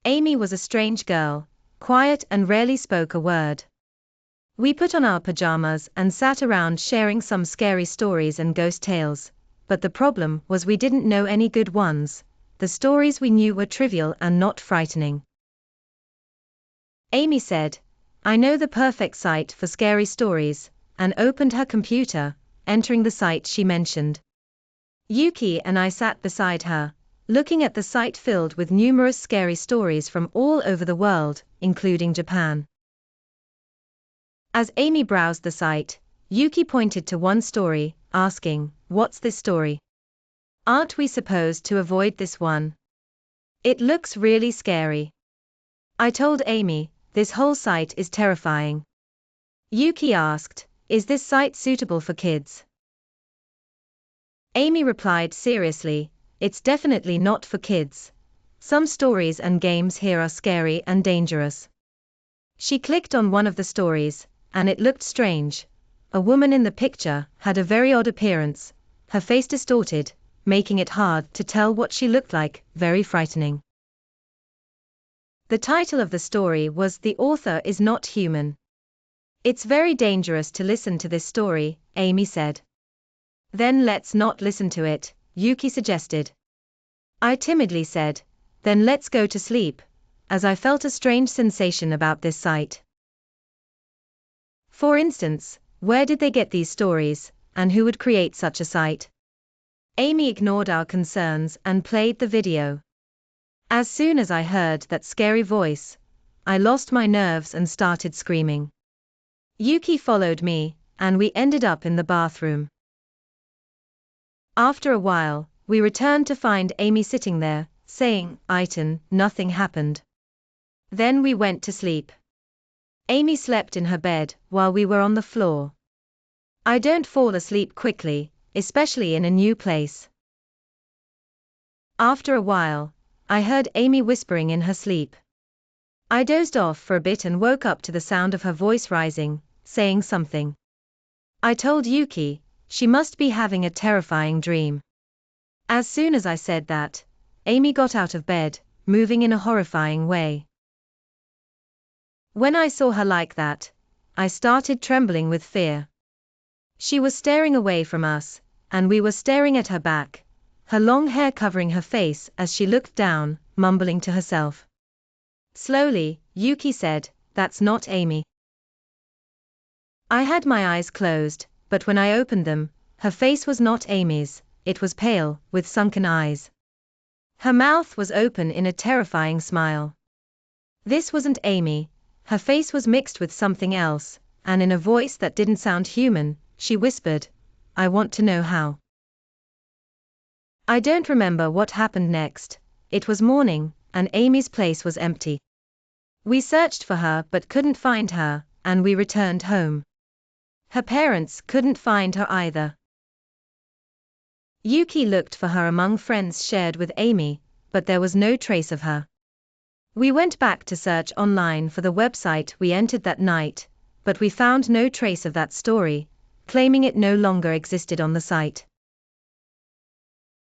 Amy was a strange girl, quiet and rarely spoke a word. We put on our pajamas and sat around sharing some scary stories and ghost tales, but the problem was we didn't know any good ones. The stories we knew were trivial and not frightening. Amy said, "I know the perfect site for scary stories," and opened her computer, entering the site she mentioned. Yuki and I sat beside her, looking at the site filled with numerous scary stories from all over the world, including Japan. As Amy browsed the site, Yuki pointed to one story, asking, "What's this story? Aren't we supposed to avoid this one? It looks really scary." I told Amy, "This whole site is terrifying." Yuki asked, "Is this site suitable for kids?" Amy replied seriously, "It's definitely not for kids. Some stories and games here are scary and dangerous." She clicked on one of the stories, and it looked strange. A woman in the picture had a very odd appearance, her face distorted, making it hard to tell what she looked like, very frightening. The title of the story was "The Author is Not Human." "It's very dangerous to listen to this story," Amy said. "Then let's not listen to it," Yuki suggested. I timidly said, "Then let's go to sleep," as I felt a strange sensation about this site. For instance, where did they get these stories, and who would create such a site? Amy ignored our concerns and played the video. As soon as I heard that scary voice, I lost my nerves and started screaming. Yuki followed me, and we ended up in the bathroom. After a while, we returned to find Amy sitting there, saying, "Iton, nothing happened." Then we went to sleep. Amy slept in her bed, while we were on the floor. I don't fall asleep quickly, especially in a new place. After a while, I heard Amy whispering in her sleep. I dozed off for a bit and woke up to the sound of her voice rising, saying something. I told Yuki, she must be having a terrifying dream. As soon as I said that, Amy got out of bed, moving in a horrifying way. When I saw her like that, I started trembling with fear. She was staring away from us, and we were staring at her back, her long hair covering her face as she looked down, mumbling to herself. Slowly, Yuki said, "That's not Amy." I had my eyes closed, but when I opened them, her face was not Amy's, it was pale, with sunken eyes. Her mouth was open in a terrifying smile. This wasn't Amy. Her face was mixed with something else, and in a voice that didn't sound human, she whispered, "I want to know how." I don't remember what happened next. It was morning, and Amy's place was empty. We searched for her but couldn't find her, and we returned home. Her parents couldn't find her either. Yuki looked for her among friends shared with Amy, but there was no trace of her. We went back to search online for the website we entered that night, but we found no trace of that story, claiming it no longer existed on the site.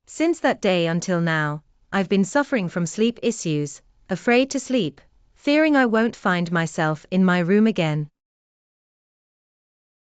Since that day until now, I've been suffering from sleep issues, afraid to sleep, fearing I won't find myself in my room again.